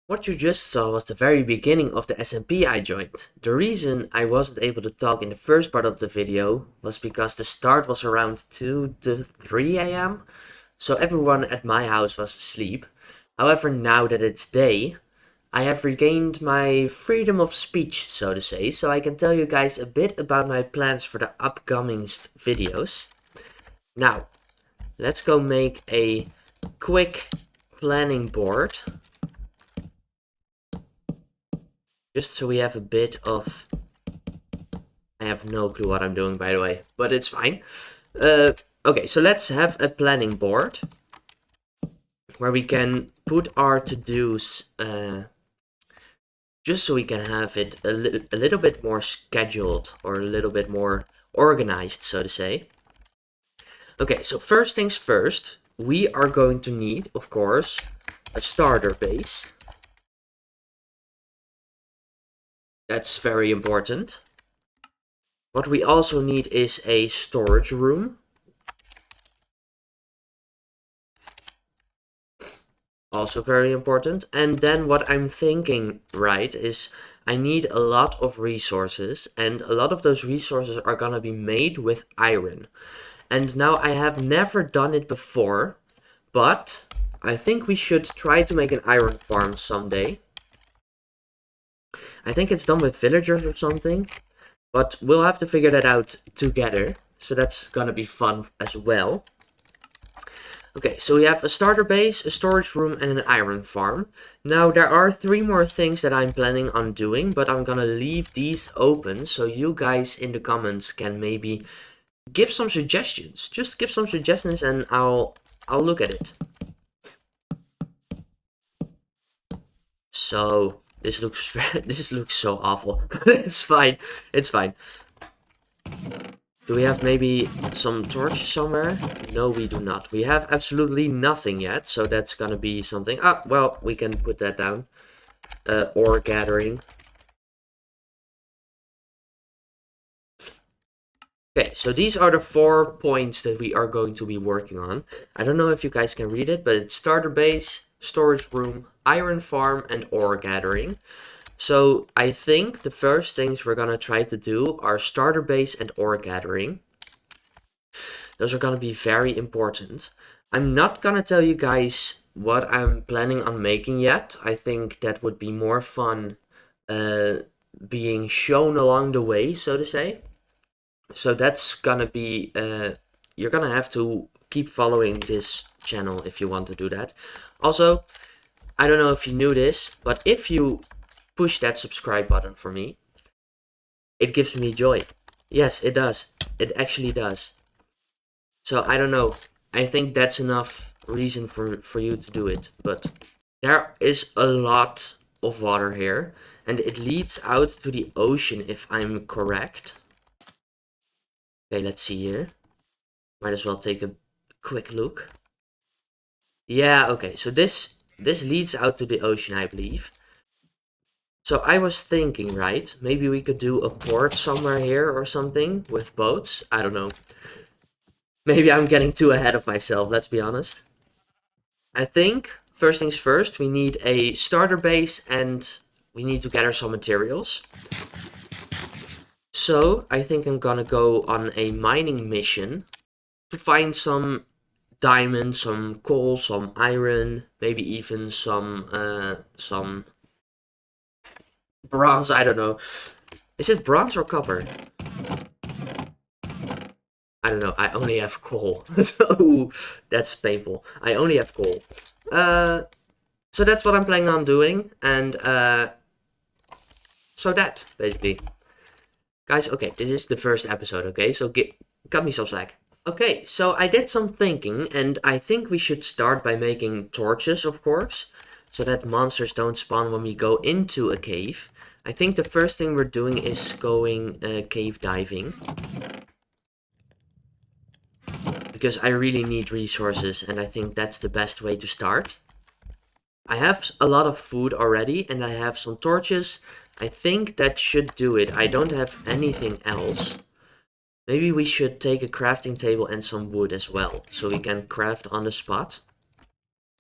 What you just saw was the very beginning of the SMP I joined. The reason I wasn't able to talk in the first part of the video was because the start was around 2 to 3 am, so everyone at my house was asleep. However, now that it's day, I have regained my freedom of speech, so to say, so I can tell you guys a bit about my plans for the upcoming videos. Now, let's go make a quick planning board, just so we have a bit of... I have no clue what I'm doing, by the way, but it's fine. Okay, so let's have a planning board where we can put our to-dos, just so we can have it a little bit more scheduled, or a little bit more organized, so to say. Okay, so first things first, we are going to need, of course, a starter base. That's very important. What we also need is a storage room. Also very important. And then what I'm thinking, right, is I need a lot of resources, and a lot of those resources are gonna be made with iron. And now I have never done it before, but I think we should try to make an iron farm someday. I think it's done with villagers or something, but we'll have to figure that out together. So that's gonna be fun as well. Okay, so we have a starter base, a storage room, and an iron farm. Now, there are 3 more things that I'm planning on doing, but I'm gonna leave these open so you guys in the comments can maybe give some suggestions. Just give some suggestions and I'll look at it. So, this looks this looks so awful. It's fine. It's fine. Do we have maybe some torches somewhere? No, we do not. We have absolutely nothing yet, so that's gonna be something. Ah, well, we can put that down. Ore gathering. Okay, so these are the 4 points that we are going to be working on. I don't know if you guys can read it, but it's starter base, storage room, iron farm, and ore gathering. So I think the first things we're gonna try to do are starter base and ore gathering. Those are gonna be very important. I'm not gonna tell you guys what I'm planning on making yet. I think that would be more fun being shown along the way, so to say. So that's gonna be, you're gonna have to keep following this channel if you want to do that. Also, I don't know if you knew this, but if you push that subscribe button for me, it gives me joy. Yes, it does. It actually does. So I don't know. I think that's enough reason for you to do it. But there is a lot of water here, and it leads out to the ocean if I'm correct. Okay, let's see here. Might as well take a quick look. Yeah, okay. So this leads out to the ocean, I believe. So I was thinking, right? Maybe we could do a port somewhere here or something with boats. I don't know. Maybe I'm getting too ahead of myself, let's be honest. I think, first things first, we need a starter base and we need to gather some materials. So, I think I'm gonna go on a mining mission to find some diamond, some coal, some iron, maybe even some bronze, I don't know. Is it bronze or copper? I don't know, I only have coal. So, that's painful. I only have coal. So that's what I'm planning on doing, and so that, basically. Guys, okay, this is the first episode, okay, so cut me some slack. Okay, so I did some thinking, and I think we should start by making torches, of course, so that monsters don't spawn when we go into a cave. I think the first thing we're doing is going cave diving. Because I really need resources, and I think that's the best way to start. I have a lot of food already, and I have some torches. I think that should do it. I don't have anything else. Maybe we should take a crafting table and some wood as well, so we can craft on the spot.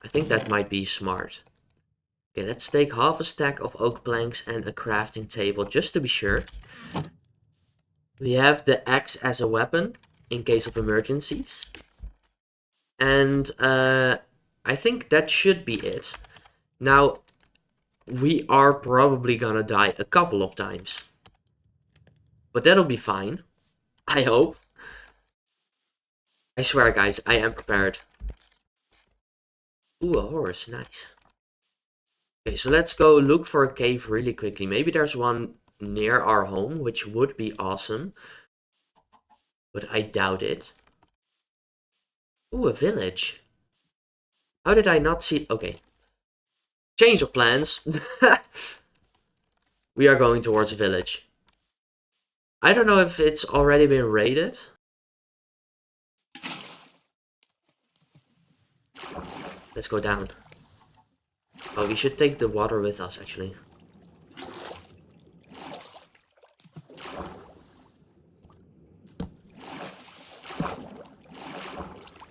I think that might be smart. Okay, let's take half a stack of oak planks and a crafting table just to be sure. We have the axe as a weapon in case of emergencies. And I think that should be it. Now, we are probably gonna die a couple of times. But that'll be fine. I hope. I swear, guys, I am prepared. Ooh, a horse. Nice. Okay, so let's go look for a cave really quickly. Maybe there's one near our home, which would be awesome. But I doubt it. Ooh, a village. How did I not see... Okay. Change of plans. We are going towards a village. I don't know if it's already been raided. Let's go down. Oh, we should take the water with us, actually.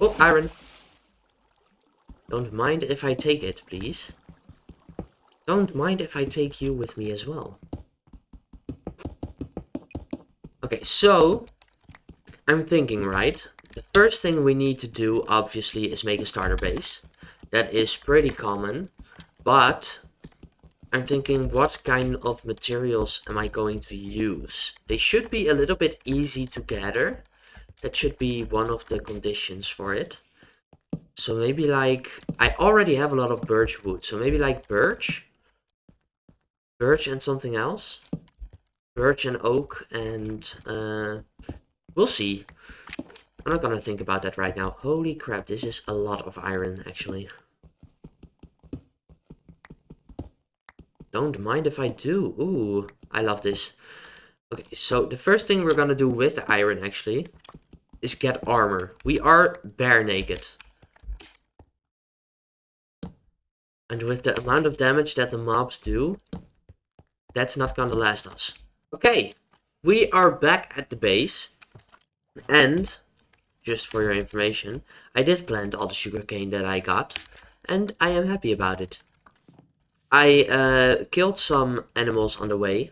Oh, iron. Don't mind if I take it, please. Don't mind if I take you with me as well. Okay, so I'm thinking, right? The first thing we need to do, obviously, is make a starter base. That is pretty common, but I'm thinking, what kind of materials am I going to use? They should be a little bit easy to gather. That should be one of the conditions for it. So maybe like, I already have a lot of birch wood, so maybe like birch. Birch and something else. Birch and oak and, we'll see. I'm not gonna think about that right now. Holy crap, this is a lot of iron, actually. Don't mind if I do. Ooh, I love this. Okay, so the first thing we're gonna do with the iron, actually, is get armor. We are bare naked. And with the amount of damage that the mobs do, that's not gonna last us. Okay, we are back at the base. And, just for your information, I did plant all the sugarcane that I got. And I am happy about it. I killed some animals on the way.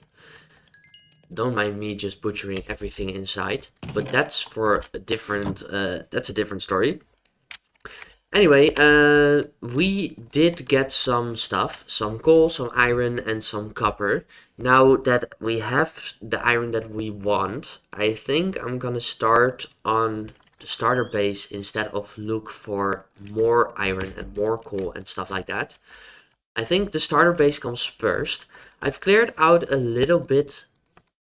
Don't mind me just butchering everything inside. But that's for a different, that's a different story. Anyway, we did get some stuff, some coal, some iron, and some copper. Now that we have the iron that we want, I think I'm gonna start on the starter base instead of look for more iron and more coal and stuff like that. I think the starter base comes first. I've cleared out a little bit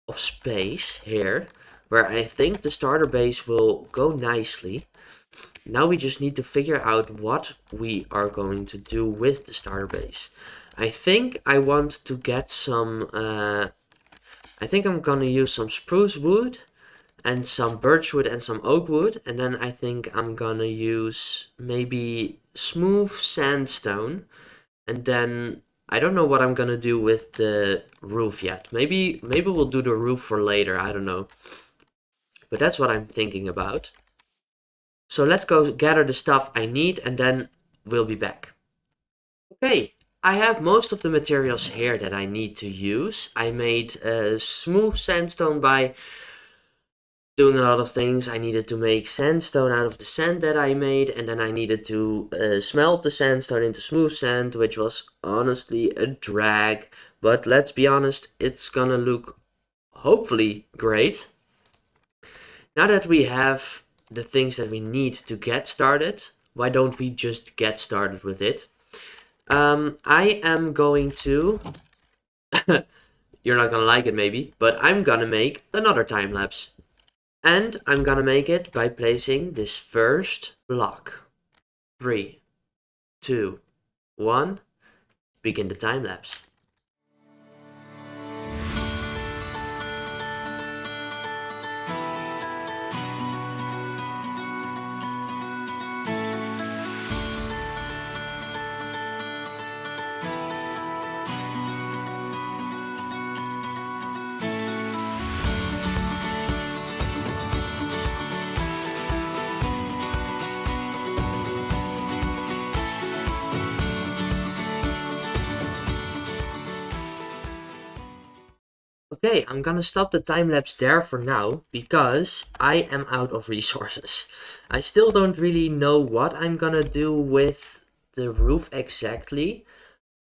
of space here, where I think the starter base will go nicely. Now we just need to figure out what we are going to do with the starter base. I think I want to get some, I think I'm gonna use some spruce wood and some birch wood and some oak wood. And then I think I'm gonna use maybe smooth sandstone. And then I don't know what I'm gonna do with the roof yet. Maybe we'll do the roof for later, I don't know. But that's what I'm thinking about. So let's go gather the stuff I need and then we'll be back. Okay, I have most of the materials here that I need to use. I made smooth sandstone by doing a lot of things. I needed to make sandstone out of the sand that I made, and then I needed to smelt the sandstone into smooth sand, which was honestly a drag. But let's be honest, it's gonna look hopefully great. Now that we have the things that we need to get started, why don't we just get started with it? I am going to, you're not gonna like it maybe, but I'm gonna make another time lapse. And I'm gonna make it by placing this first block. 3, 2, 1, begin the time lapse. Okay, I'm gonna stop the time lapse there for now because I am out of resources. I still don't really know what I'm gonna do with the roof exactly,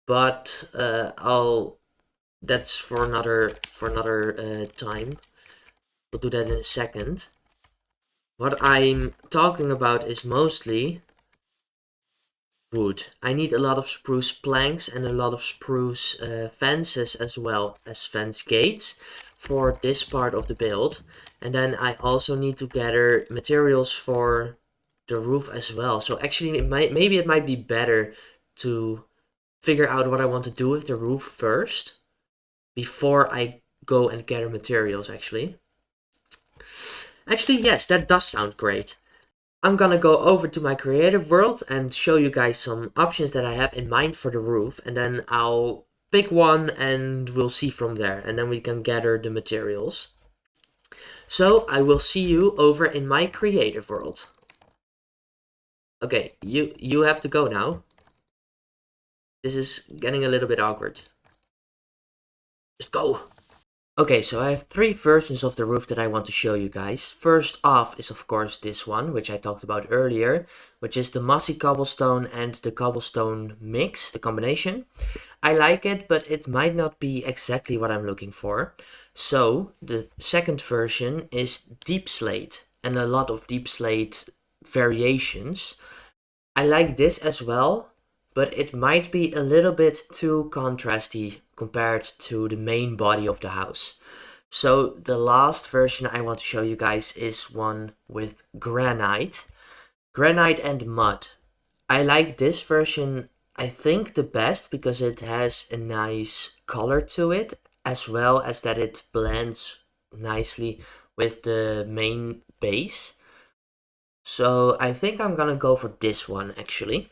but that's for another time. We'll do that in a second. What I'm talking about is mostly wood. I need a lot of spruce planks and a lot of spruce fences as well as fence gates for this part of the build. And then I also need to gather materials for the roof as well. So actually maybe it might be better to figure out what I want to do with the roof first before I go and gather materials actually. Actually, yes, that does sound great. I'm gonna go over to my creative world and show you guys some options that I have in mind for the roof, and then I'll pick one and we'll see from there, and then we can gather the materials. So I will see you over in my creative world. Okay, you have to go now. This is getting a little bit awkward. Just go. Okay, so I have three versions of the roof that I want to show you guys. First off is of course this one, which I talked about earlier, which is the mossy cobblestone and the cobblestone mix, the combination. I like it, but it might not be exactly what I'm looking for. So the second version is deep slate and a lot of deep slate variations. I like this as well, but it might be a little bit too contrasty compared to the main body of the house. So the last version I want to show you guys is one with granite. Granite and mud. I like this version, I think, the best because it has a nice color to it, as well as that it blends nicely with the main base. So I think I'm gonna go for this one actually.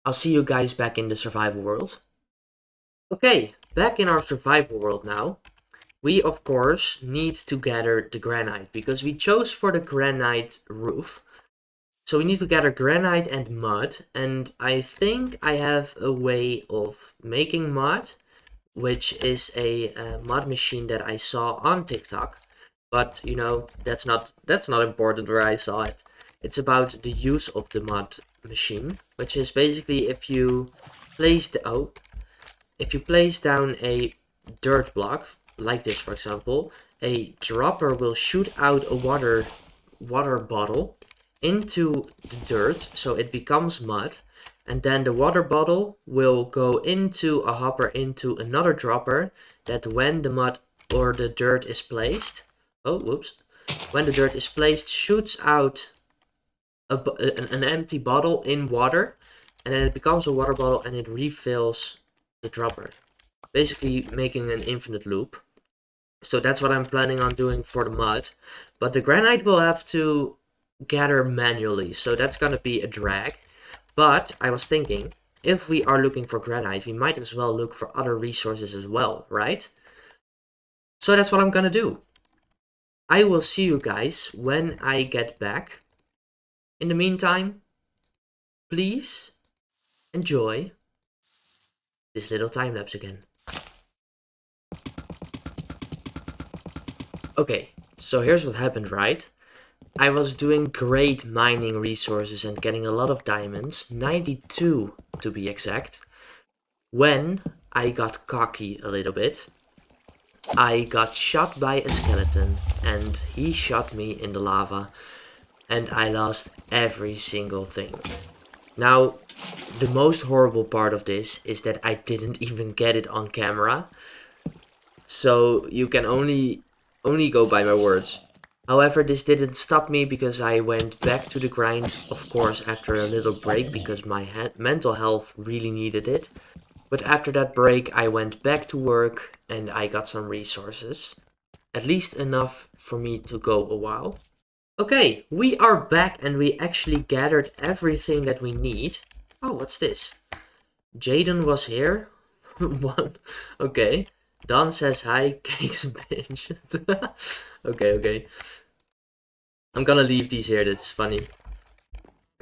I'll see you guys back in the survival world. Okay, back in our survival world now. We of course need to gather the granite because we chose for the granite roof. So we need to gather granite and mud, and I think I have a way of making mud, which is a mud machine that I saw on TikTok. But you know, that's not important where I saw it. It's about the use of the mud machine, which is basically if you place down a dirt block like this, for example, a dropper will shoot out a water bottle into the dirt, so it becomes mud, and then the water bottle will go into a hopper into another dropper that when the mud or the dirt is placed, when the dirt is placed, shoots out an empty bottle in water, and then it becomes a water bottle and it refills the dropper, basically making an infinite loop. So that's what I'm planning on doing for the mud, but the granite will have to gather manually, so that's gonna be a drag. But I was thinking, if we are looking for granite, we might as well look for other resources as well, right? So that's what I'm gonna do. I will see you guys when I get back. In the meantime, please enjoy this little time lapse again. Okay, so here's what happened, right? I was doing great mining resources and getting a lot of diamonds, 92 to be exact, when I got cocky a little bit. I got shot by a skeleton and he shot me in the lava and I lost every single thing. Now, the most horrible part of this is that I didn't even get it on camera, so you can only go by my words. However, this didn't stop me because I went back to the grind, of course, after a little break because my mental health really needed it. But after that break, I went back to work and I got some resources. At least enough for me to go a while. Okay, we are back and we actually gathered everything that we need. Oh, what's this? Jaden was here. One. Okay. Don says hi, cakes bitch. Okay. I'm gonna leave these here, that's funny.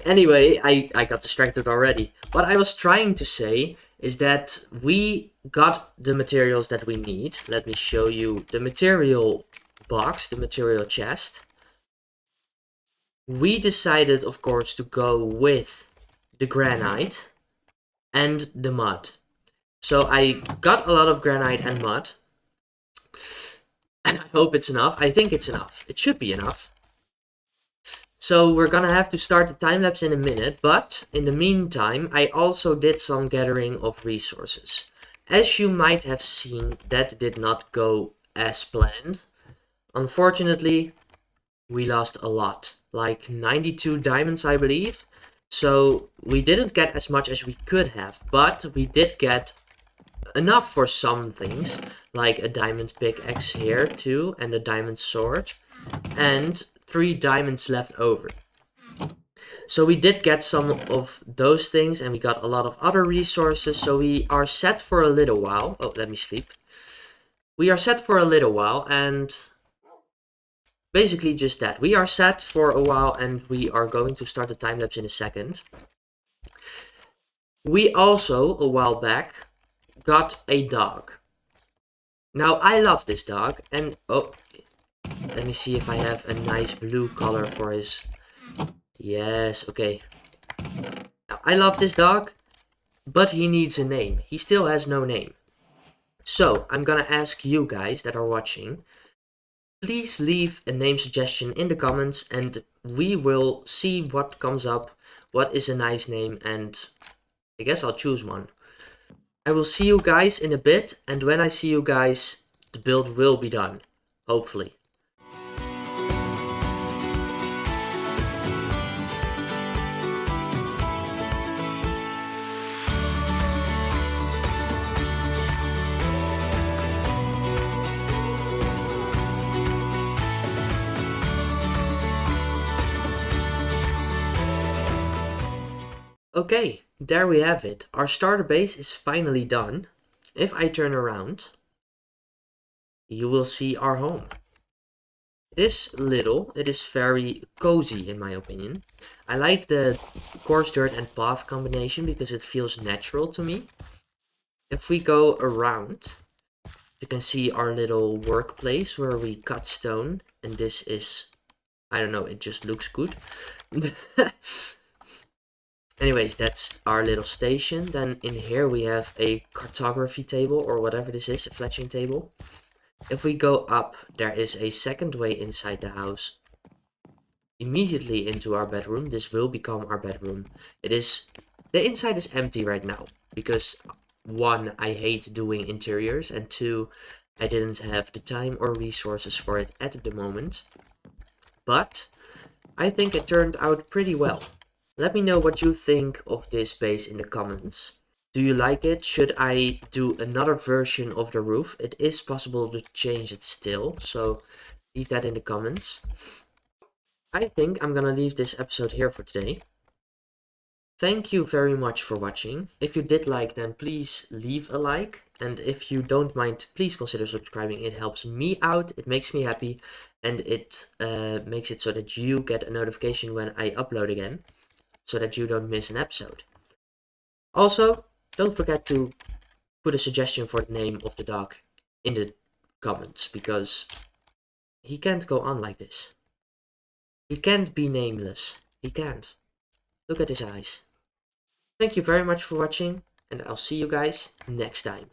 Anyway, I got distracted already. What I was trying to say is that we got the materials that we need. Let me show you the material box, the material chest. We decided, of course, to go with the granite and the mud. So I got a lot of granite and mud. And I hope it's enough. I think it's enough. It should be enough. So we're gonna have to start the time lapse in a minute, but in the meantime, I also did some gathering of resources. As you might have seen, that did not go as planned. Unfortunately, we lost a lot, like 92 diamonds, I believe. So we didn't get as much as we could have, but we did get enough for some things, like a diamond pickaxe here too, and a diamond sword, and 3 diamonds left over. So we did get some of those things, and we got a lot of other resources, so we are set for a little while. Oh, let me sleep. We are set for a little while, and basically just that. We are set for a while, and we are going to start the time lapse in a second. We also, a while back, got a dog. Now, I love this dog, and oh, let me see if I have a nice blue color for his... Yes, okay. Now, I love this dog, but he needs a name. He still has no name. So, I'm gonna ask you guys that are watching, please leave a name suggestion in the comments, and we will see what comes up, what is a nice name, and I guess I'll choose one. I will see you guys in a bit, and when I see you guys, the build will be done. Hopefully. Okay, there we have it. Our starter base is finally done. If I turn around, you will see our home. It is little, it is very cozy in my opinion. I like the coarse dirt and path combination because it feels natural to me. If we go around, you can see our little workplace where we cut stone, and this is, I don't know, it just looks good. Anyways, that's our little station. Then in here we have a cartography table, or whatever this is, a fletching table. If we go up, there is a second way inside the house, immediately into our bedroom. This will become our bedroom. The inside is empty right now, because 1, I hate doing interiors, and 2, I didn't have the time or resources for it at the moment. But I think it turned out pretty well. Let me know what you think of this base in the comments. Do you like it? Should I do another version of the roof? It is possible to change it still, so leave that in the comments. I think I'm gonna leave this episode here for today. Thank you very much for watching. If you did like, then please leave a like. And if you don't mind, please consider subscribing. It helps me out, it makes me happy, and it makes it so that you get a notification when I upload again, so that you don't miss an episode. Also, don't forget to put a suggestion for the name of the dog in the comments, because he can't go on like this. He can't be nameless. He can't. Look at his eyes. Thank you very much for watching, and I'll see you guys next time.